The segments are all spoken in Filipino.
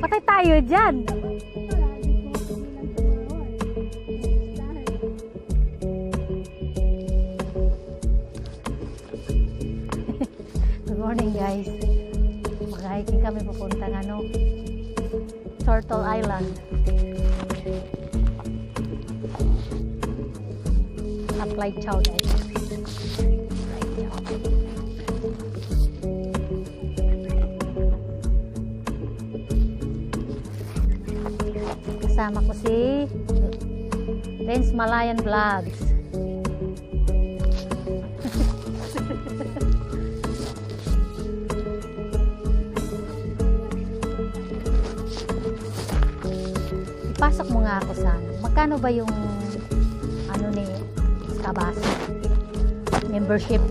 Patay tayo dyan. Good morning guys. Mag-hiking kami papuntang Turtle Island. Apply chow guys. Kasama ko si Renz Malayan Vlogs. Ipasok mo nga ako sana. Magkano ba yung ni Kabasi? Membership.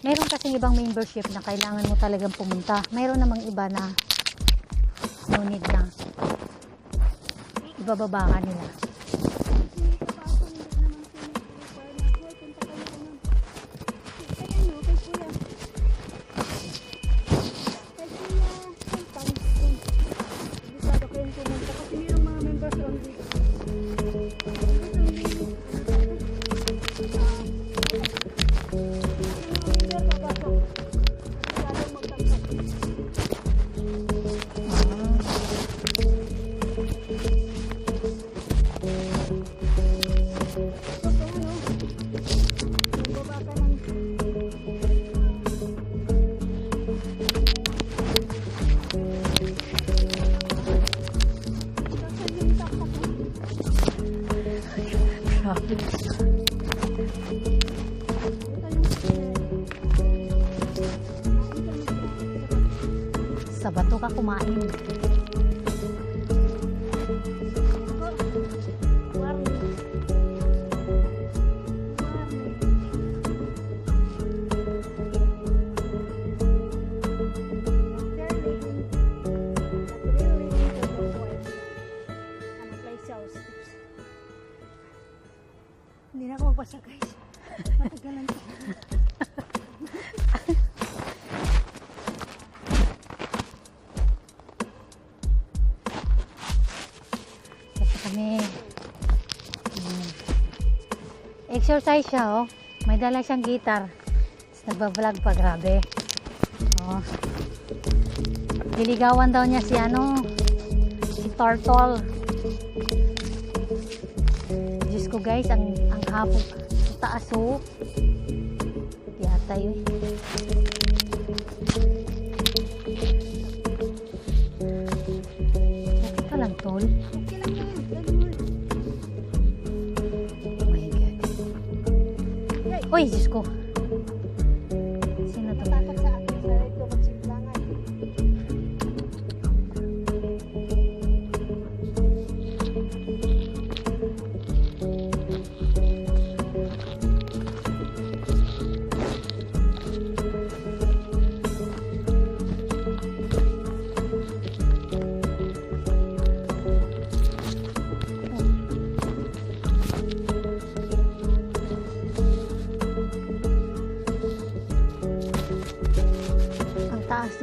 Meron kasing ibang membership na kailangan mo talagang pumunta. Meron namang iba na no need na. Ibababa ka nila. Sa bato ka kumain. Hindi na ako magpasa guys. Matagalan ko. Kasi kami exercise siya may dala siyang guitar. Nagbablog pa, grabe. Diligawan daw niya si si Turtle. Diyos ko guys, ang hapon, ang taas yata yun. Okay ka lang, Tol. Okay lang yan. Oh my God. Uy, Diyos ko. Sino to? Natakot sa akin sa ito magsimlangan.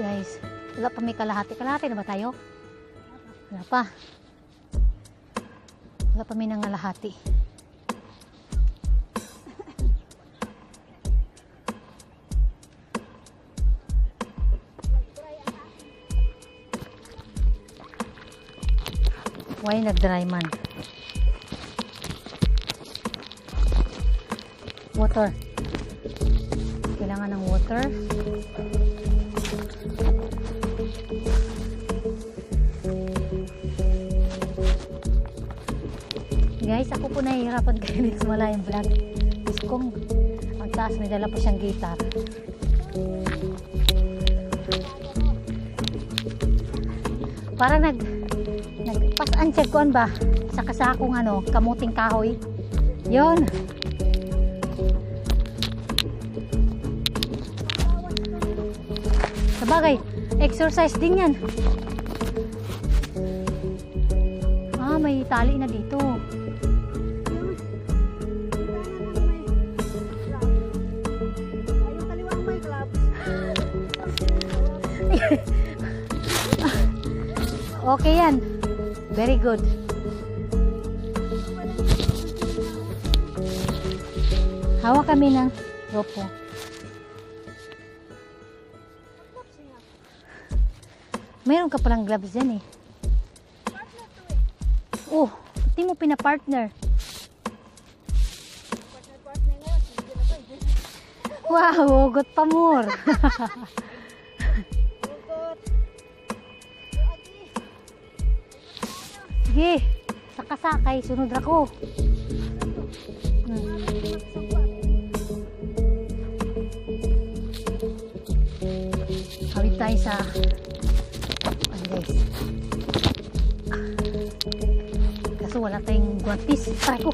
Guys, wala pa may kalahati. Kalahati na ba tayo? Wala pa. Wala pa may nangalahati. Why nag-dry man? Water. Kailangan ng water. Guys, ako po nahihirapan kayo dito sa Malayan Vlog. Gusto kong ang taas, may dala pa siyang guitar. Para nagpasan check ko ba sa kasakong kamuting kahoy. Yon. Sabagay, exercise din yan. May tali na dito. Okay yan. Very good. Hawak kami ng ropo. Mayroon ka palang gloves dyan eh. Oh, hindi mo pinapartner. Wow, hugot pa more. Sige, sakasakay, sunod ako. Hawid tayo sa guys. Kaso wala tayong guantes. Try ko.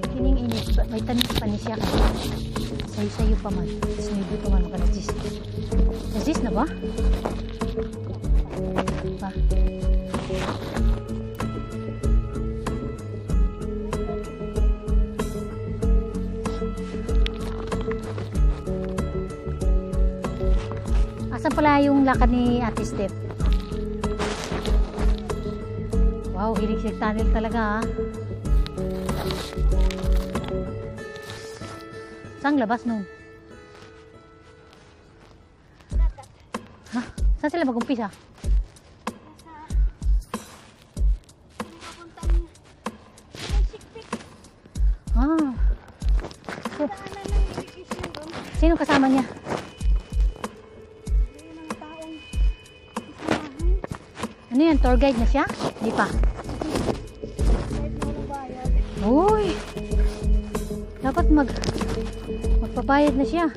Kining init. May tanis pa ni siya. Sayo-sayo pa man. Tapos may buto man ka na jis. Jis na ba? Pa. Asan pala yung lakad ni Ate Steph? Wow, hilig-hilig tunnel talaga ha. Saan labas nun? Ha? Saan sila mag-umpisa? Ah. So, sino kasama niya? Ano yan? Tour guide na siya? Di pa. Uy! Dapat magpabayad na siya.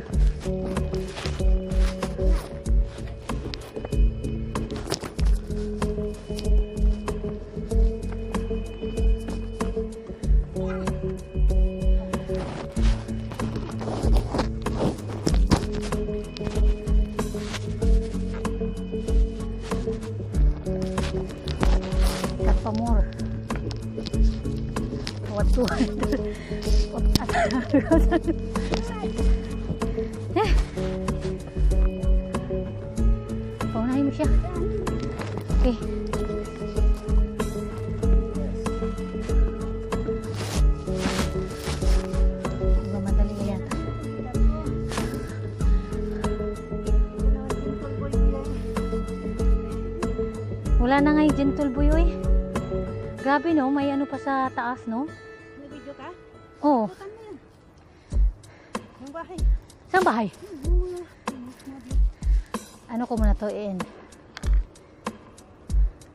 Pa more. What to? Paunahin mo siya. Okay. Diba madali yan? Wala na nga yung gentle boy oy. Grabe no, may ano pa sa taas no? May video ka? Oo. Bukan mo yan. Yung bahay. Saan bahay? Ano ko muna to i-end?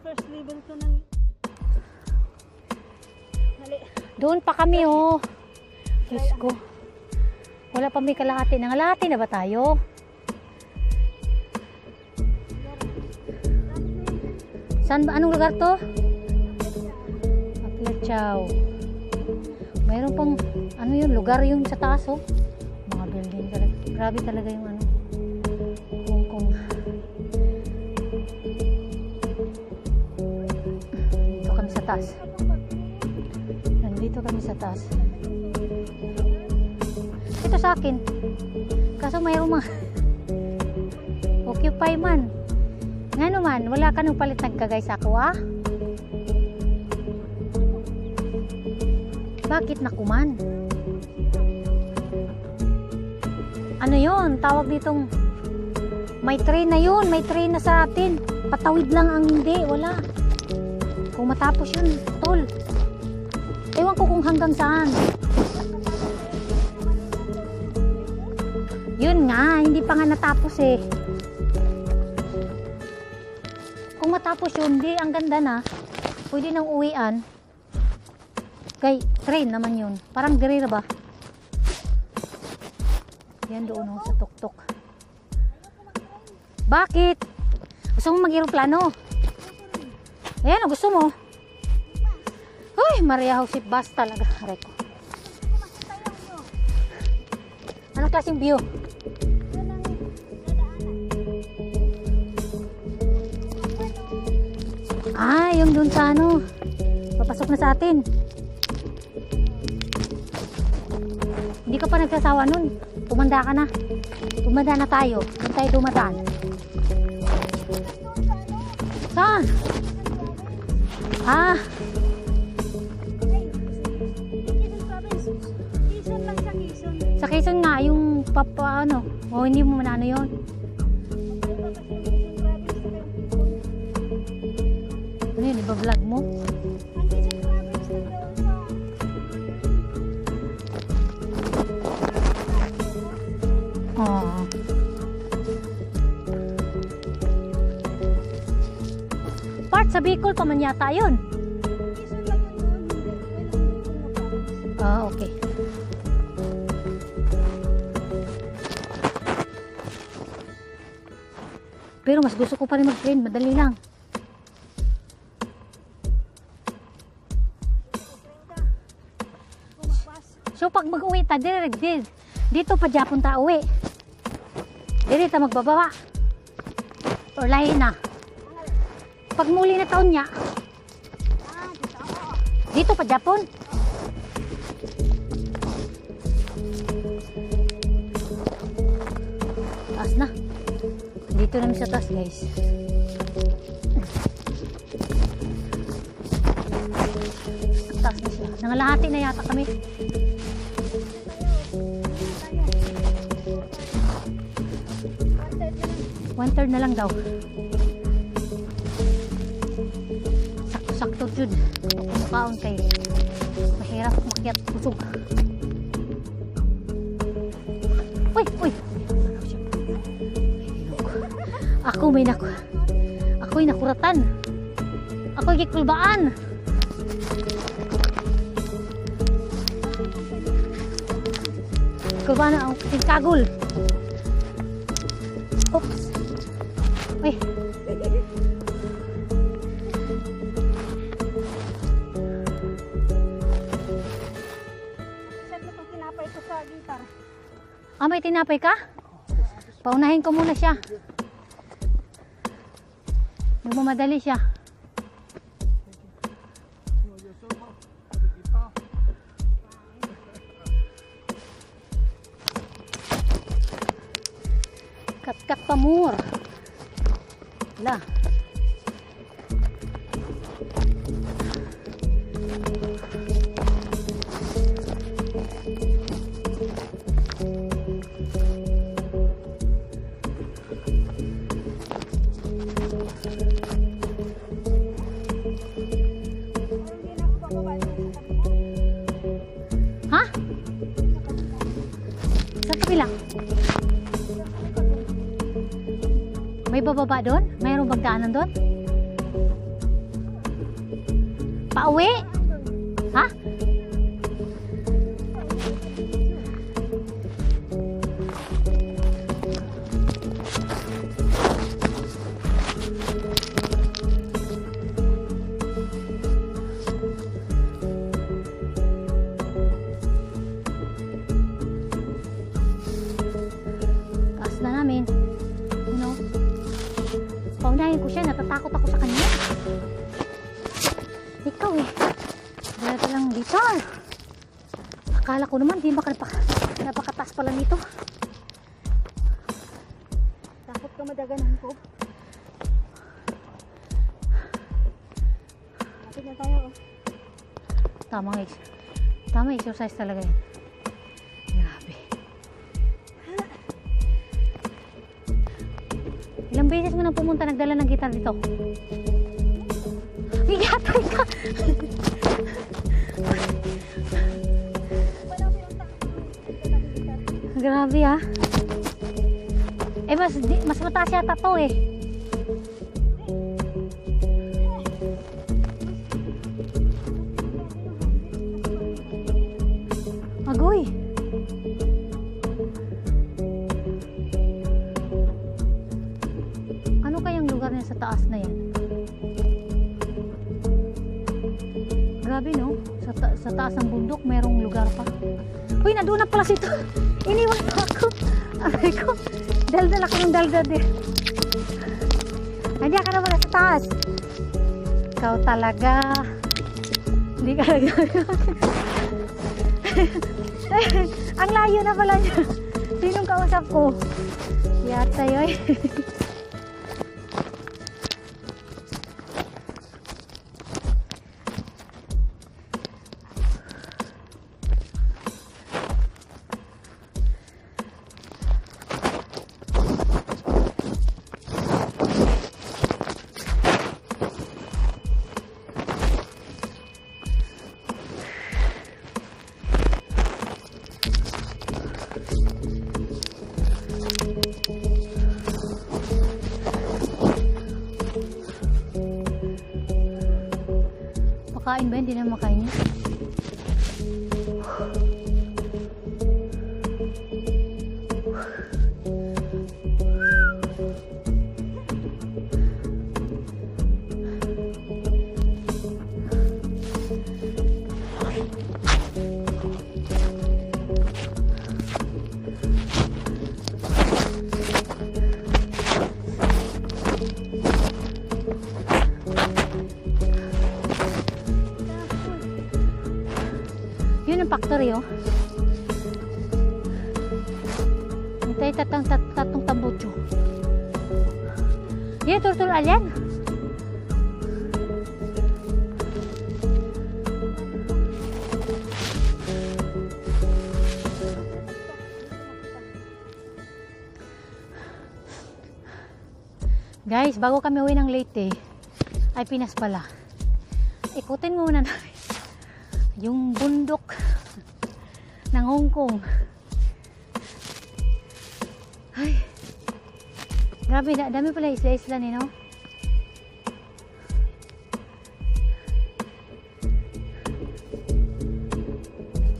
First level ko ng... Hali. Doon pa kami oh. Diyos ko. Wala pa may kalahati. Nangalahati na ba tayo? Saan ba? Anong lugar to? Apletchaw. Mayroon pang ano yun, lugar yung sa taas oh. Mga building talaga. Grabe talaga yung ano. Hong Kong. Dito kami sa taas. Nandito kami sa taas. Ito sa akin. Kaso mayroong mga occupy man. Nga naman, wala ka nung palit nagkagay sa ako ah. Bakit nakuman? Ano yon? Tawag ditong may train na yun. May train na sa atin. Patawid lang ang hindi. Wala. Kung matapos yun, tol. Ewan ko kung hanggang saan. Yun nga, hindi pa nga natapos eh. Kung matapos yun, hindi, ang ganda na. Pwede nang uwian. Kay, train naman yun. Parang dirira ba? Yan doon oh, sa tuktok. Bakit? Gusto mo mag-aeroplano? Ayan, gusto mo? Uy, Maria Josep bus talaga. Reko. Anong klaseng view? Ah, yung dun sa ano. Papasok Papasok na sa atin. Hindi ka pa nagsasawa nun. Tumanda ka na. Tumanda na tayo. Doon tayo dumadaan. Saan? Ah, Quezon Province. Quezon lang sa Quezon. sa Quezon nga, yung papa, ano. O, hindi mo manano yun. Magkaiba kasi yung Quezon Province sa Quezon. Ano yun, iba-vlog mo? Ang Quezon Province na doon sa... Oo. Part sa Bicol pa man yata yun. Quezon lang yung doon. Hindi ko na province. Ah, okay. Pero mas gusto ko pa rin mag-train. Madali lang. Bumakpas. So pag mag-uwi ta, dito pa Japon ta uwi. Dito ta magbababa. Or lahi na. Pag muli na taon niya, Ah, dito ako. dito pa Japon. Taas na. Dito namin sa taas, guys. Taas na siya. Nangalahati na yata kami. One third na lang daw. Sakto-sakto jud. Makaon kay mahirap makyat busog. Uy, uy. Ako'y nakuratan. Ako'y gikulbaan. Kulbaan na ang kagul. Oops. Uy. Saan mo itong tinapay ko sa gitar? Ah, may tinapay ka? Paunahin ko muna siya. Nagmamadali siya. Kat-kat pamur. Wala. Hindi na ako bababa dito sa kabila. Ha? Sa kabila. May bababa doon? Mayroong bagdaanan doon? Pauwi? Ha? Taas na namin. Ano? Paunahin ko siya. Natatakot ako sa kanya. Ikaw eh. Wala talang guitar. Akala ko naman di napakataas pala nito. Takot ka madaganan ko. Lapit na tayo. Oh. Tama exercise talaga yan. Grabe. Ilang beses mo na pumunta nagdala ng gitar dito? Igatay ka! Grabe ah. Eh mas mataas yata to eh. Agoy. Ano kayang lugar niya sa taas na yan? Grabe no? Sa taas ng bundok merong lugar pa. Uy, nandun na pala sito. Iniwan pa ako. Aray ko. Daldal ako ng daldal eh. Hindi ka na pala sa taas. Ikaw talaga. Hindi ka Ang layo na pala niya. Sinong kausap ko? Yata yun. Makain ba? Hindi na makain niya. Yun ang factory, oh. Hintay tatong tambutso. Yan, turtul alyan. Guys, bago kami uwi ng Leyte, ay Pinas pala. Ikutin muna namin yung bundok ng Hong Kong. Ay, grabe, dami pala isla-isla ni, no?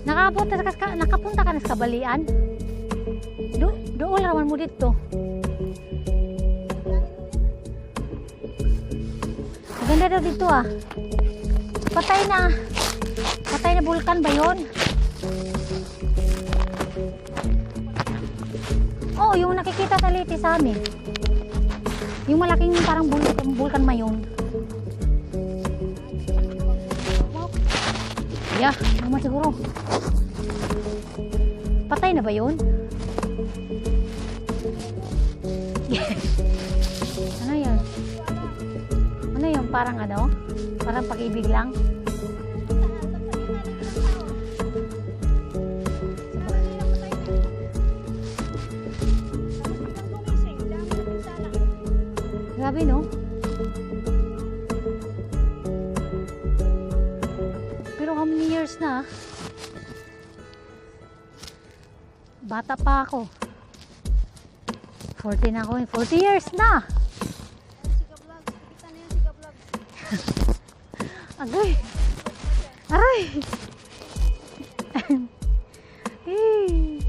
Nakapunta ka na sa Kabalian? Doon raman mo dito. Maganda daw dito, ah. Patay na bulkan ba yun? Oo, yung nakikita sa Leyte sa amin. Yung malaking parang bulkan ba yun? Yeah, naman siguro. Patay na ba yun? Ano yun? Ano yun? Parang ano? Parang pag-ibig lang? Grabe, no? Pero how many years na? Bata pa ako. 40 na ako. 40 years na! Agay! Aray! Hey!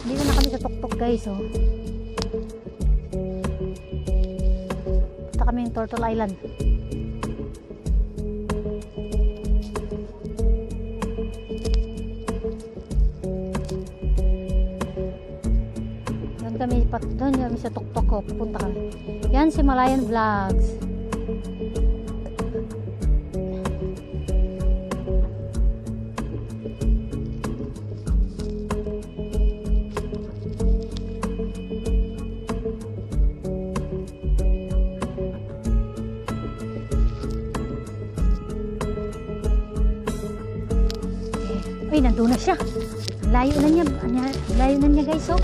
Dito na kami sa tuktok, guys, oh. Punta kami yung Turtle Island. Doon kami sa tuktok ko. Pupunta kami. Yan si Malayan Vlogs. Ay, nandun na siya. Layo na niya. Layo na niya, guys, oh.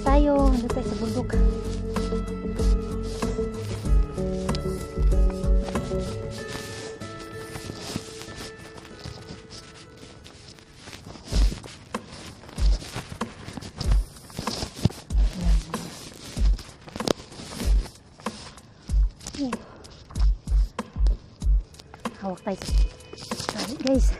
Tayo, nandun tayo sa bundok. Hawak tayo sa guys.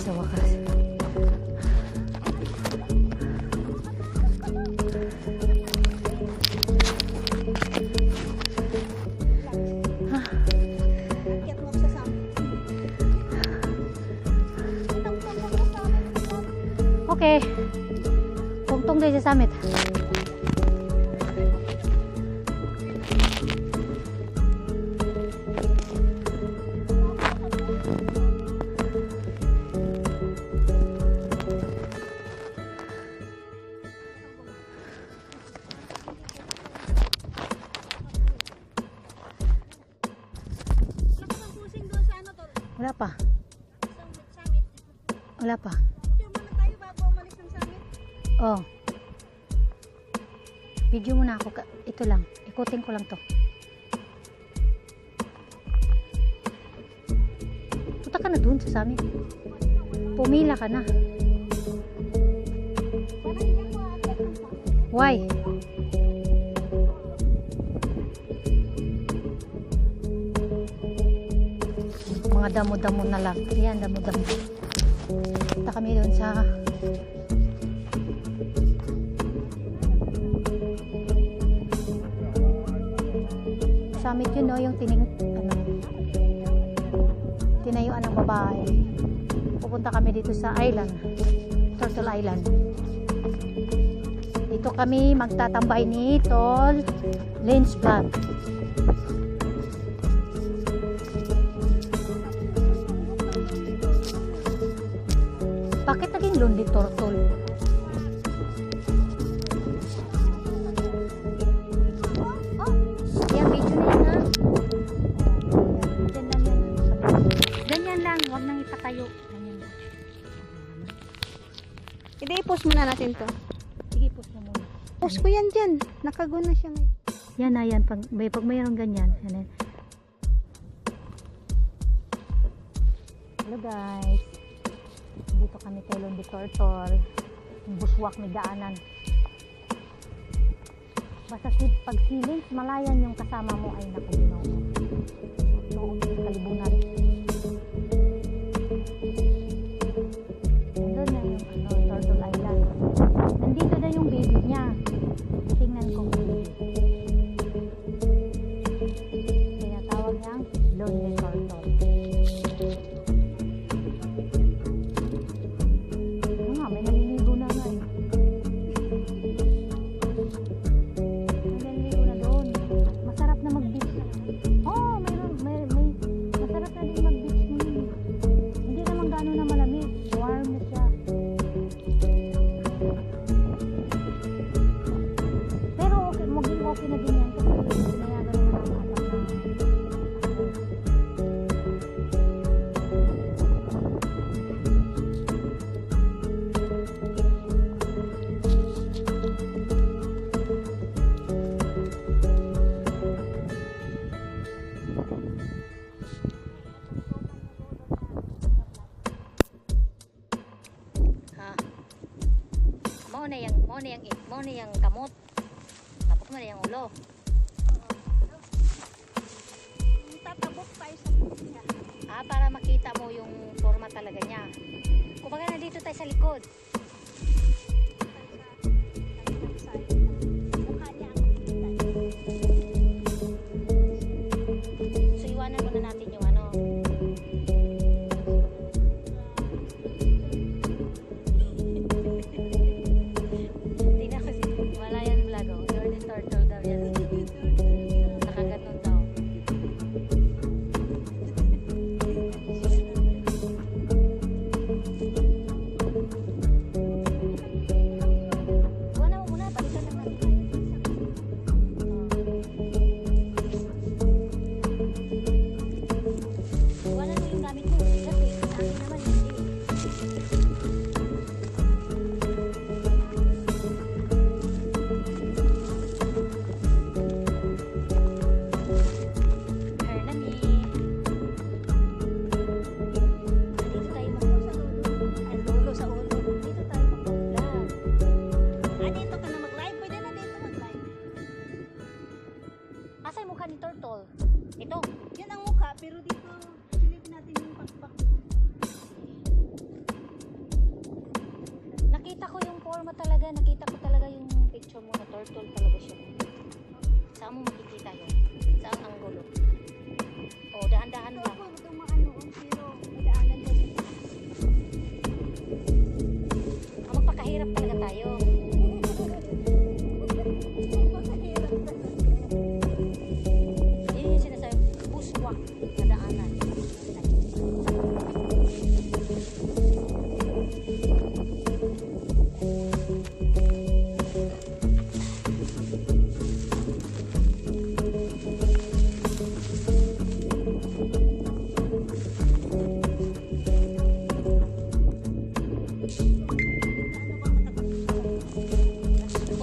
sa wakas. Akyat mo sa summit. Okay. Tungtong din sa summit. Pusing doon sa ano to? Wala pa. Summit. Wala pa. Picture muna tayo bago umalis ng summit. Oh. Video muna ako. Ito lang. Ikutin ko lang to. Punta ka na dun sa summit. Pumila ka na. Parang hindi ako aakyat ng summit. Why? Mga damo-damo na lang. Ayan, damo-damo. Punta kami dun sa summit yun, no? Yung tinayuan ng babae. Pupunta kami dito sa island. Turtle Island. Dito kami magtatambay ni Tol Lens Vlog. Bakit naging lonely turtle? Oh, yan, video na yan, ha? Ganyan lang yan. Ganyan lang, huwag nang ipatayo. Ganyan lang. Hindi, i-post muna natin to. Sige, post mo muna. Post ko yan dyan. Nakago na siya ngayon. Yan na yan, pag mayroong ganyan. Yan. Hello guys. Dito kami kay Lonely Turtle. Buswak may daanan. Basta pag silings, malayan yung kasama mo ay nakaginaw. So, kalibunan. Nandun na yung Turtle Island. Nandito na yung baby niya. Tingnan ko. Kaya tawag niyang Lonely Turtle. May naliligo na nga eh. May naliligo na doon. Masarap na mag-beach. Oh, may masarap na din mag-beach ngayon. Hindi naman gano'n na malamig. Warm na siya. Pero okay, maging okay na din yan kasi pinayagan naman ang anak na mo na yung kamot. Tapos mo na yung ulo. Tatabok tayo sa niya. Para makita mo yung forma talaga niya. Kumbaga nandito tayo sa likod. Mukha niya ang makikita. So iwanan muna natin yung ano. Tingnan ko si Malayan Vlog. Lonely Turtle daw yan. Nakaganon daw. talaga, nakita ko talaga yung picture mo na turtle talaga siya. Saan mo makikita yun? Saan ang gulo? O, dahan-dahan Ito lang. ako dumaan noon, pero madaanan ko siya. Magpakahirap talaga tayo. Napakahirap talaga. Yun yung sinasabi, bushwalk na daanan.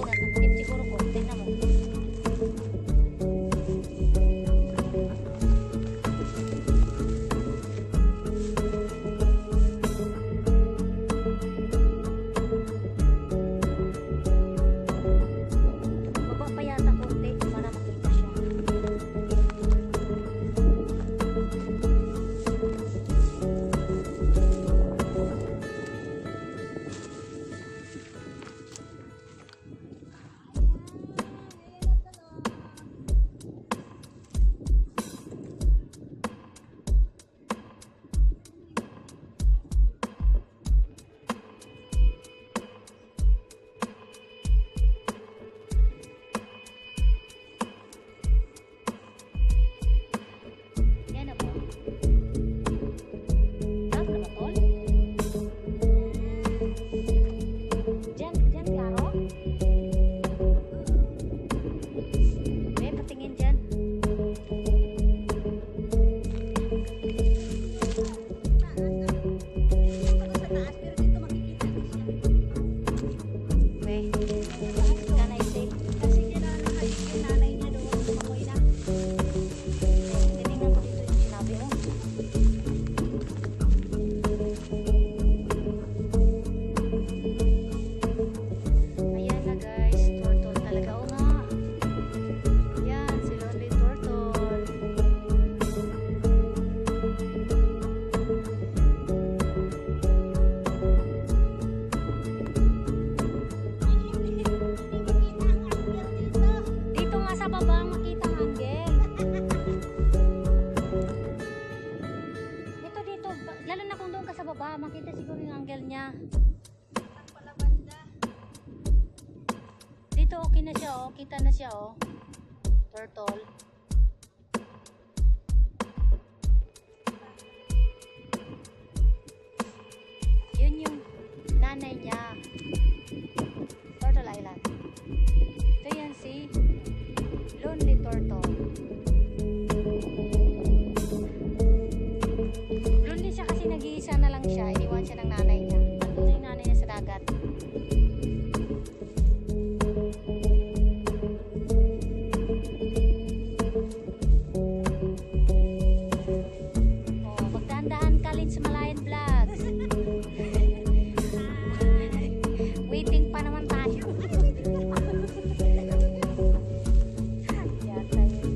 Pinatangkip siguro ko, tingnan mo. Baba pa yata konti para makita siya. Yan na po. Sarap na ba, tol? Diyan, klaro? Patingin dyan. Ako sa taas, pero dito makikita ko siya. Can I say? Kasi kinanay yung nanay niya doon, tumakoy na. Tinignan ko dito yung sinabi mo. Ayan na guys, turtle talaga. Oo nga. Yan, si Lonely Turtle. Ay, hindi makita ang angle dito. Dito nga sa baba makita ang angle. Dito. Lalo na kung doon ka sa baba, makita siguro yung angle niya. Ang palabanda. Dito okay na siya oh. Kita na siya oh. Turtle. Yun yung nanay niya. Turtle Island. Ito yan si Lonely Turtle. Lonely siya kasi nag-iisa na lang siya. Iniwan siya ng nanay niya. Nandun na yung nanay niya sa dagat. Oh, magdahan-dahan ka Lins Malayan Vlogs. Waiting pa naman tayo. Yata yun.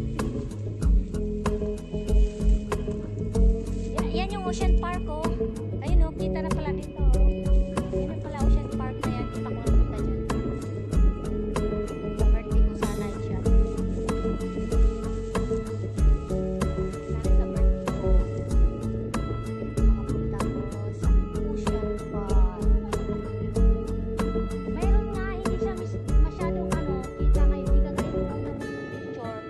Yan yung Ocean Park oh. Ayun oh, kita na pala dito oh. Yan na pala Ocean Park na yan. Kita ko na punta dyan. Sa birthday ko sana yun siya. Sana sa birthday ko. Makapunta ko sa Ocean Park. Mayroon nga, hindi siya masyadong ano, kita nga hindi ka kayo ng picture.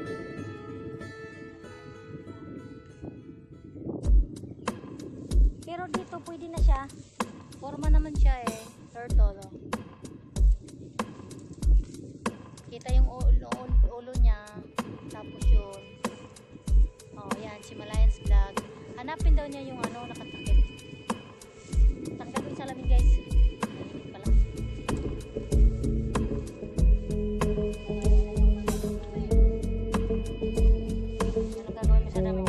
Pero dito pwede na siya. Forma naman siya eh. Turtle oh. Kita yung ulo niya. Tapos yun. Oh, yan. Si Malayan's Vlog. Hanapin daw niya yung ano, nakatakip. Tanggal ko yung salamin guys. Mainit pala. Ano gagawin mo sa damo?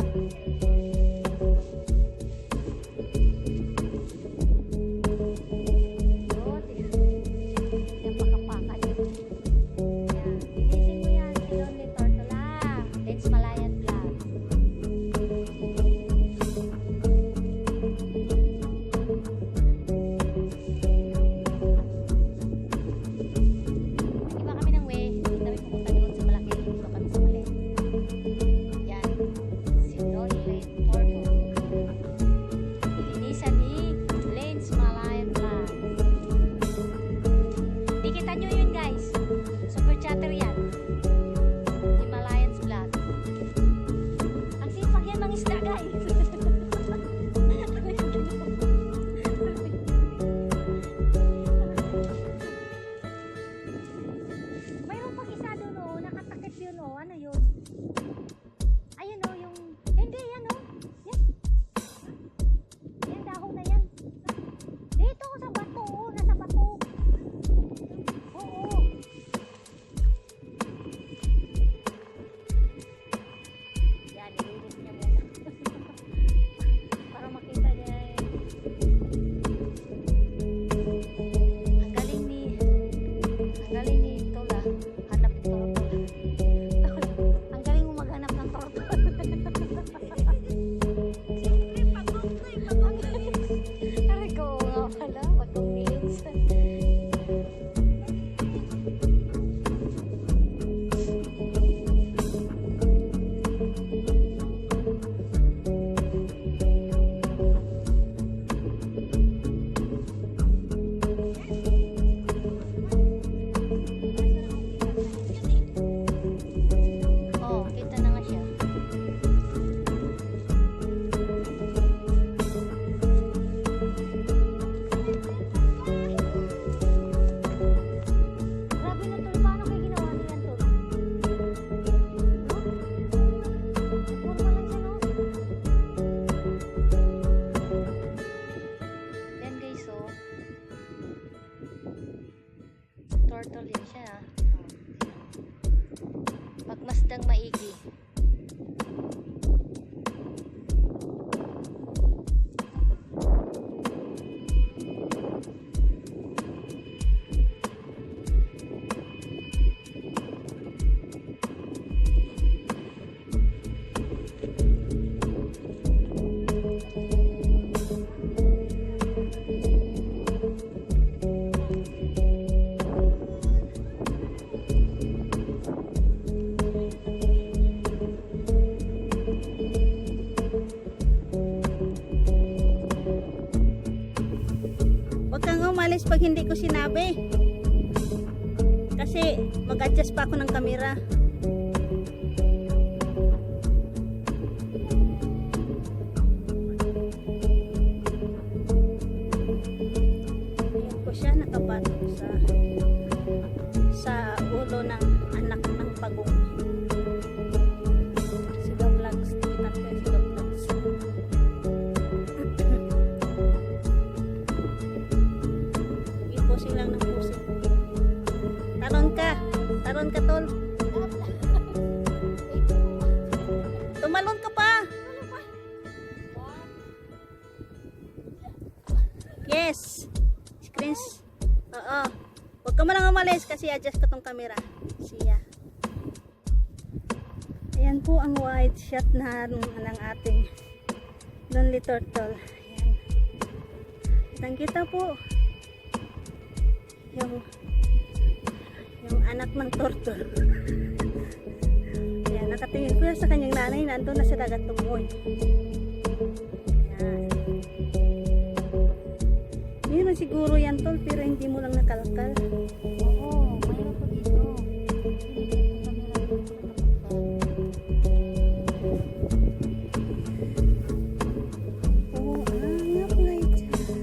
Yun. Yan pakapaka yun. Yan. Linisin mo yan. Si Lonely Turtle ah. Lins Malayan Vlog. turtle yan siya ah. Pagmasdang maigi. Huwag kang umalis pag hindi ko sinabi. Kasi mag-adjust pa ako ng kamera. Ayan po siya, nakabatok sa ulo ng anak ng pagong. Siga vlogs. Kita ko yung siga vlogs. Pusing lang ng pusing. Taron ka tol. Tumalon ka pa. Yes. Screens. Oo. Huwag ka mo lang umalis kasi adjust ko tong camera. Siya. Ayan po ang wide shot ng ating lonely turtle. Ayan. Kitang-kita po yung anak ng turtle. Ayan, nakatingin ko sa kanyang nanay, nandun na sa dagat tumoy. Ayan. Meron siguro yan tol, pero hindi mo lang nakalakal. Oo, mayroon po dito. Oo, napakay dyan.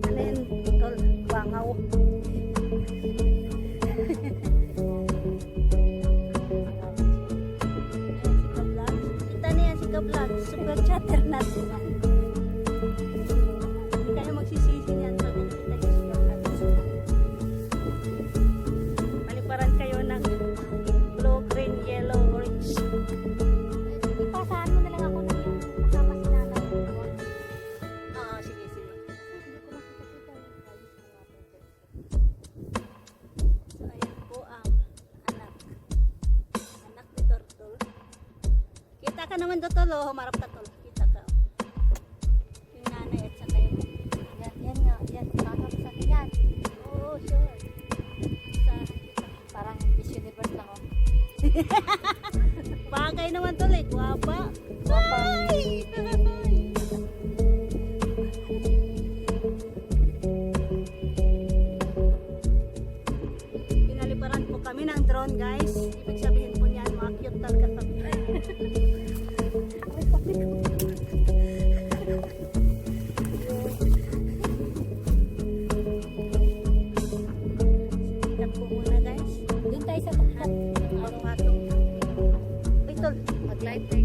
Ano yan tol? Bangaw. Kita na yan si Ka-Vlog. Super chatter natin. Hindi kayo magsisisi niyan pag nakita niyo si Ka-Vlog. Paliparan kayo ng blue, green, yellow, orange. Ipasahan mo na lang ako ng yung kasama si nanay. Oo, sige, sige. So, ayan po ang anak. Anak ni Turtle. Kita ka naman doon, Tol. Oh, humarap ka, Tol. Kita ka. Yung nanay at saka yung... Yan nga, yan. Bakit sa akin yan? Oo, sure. Sa... Parang Miss Universe lang oh. Bagay naman, Tol, eh. Guwapa. Guwapa. Ay! Pinaliparan po kami ng drone, guys. Ibig sabihin po niyan, mga cute talaga kami. Ikat po muna, guys. Doon tayo sa tukhat. Hatong-hatong. Uy, Tol. Mag-light tayo.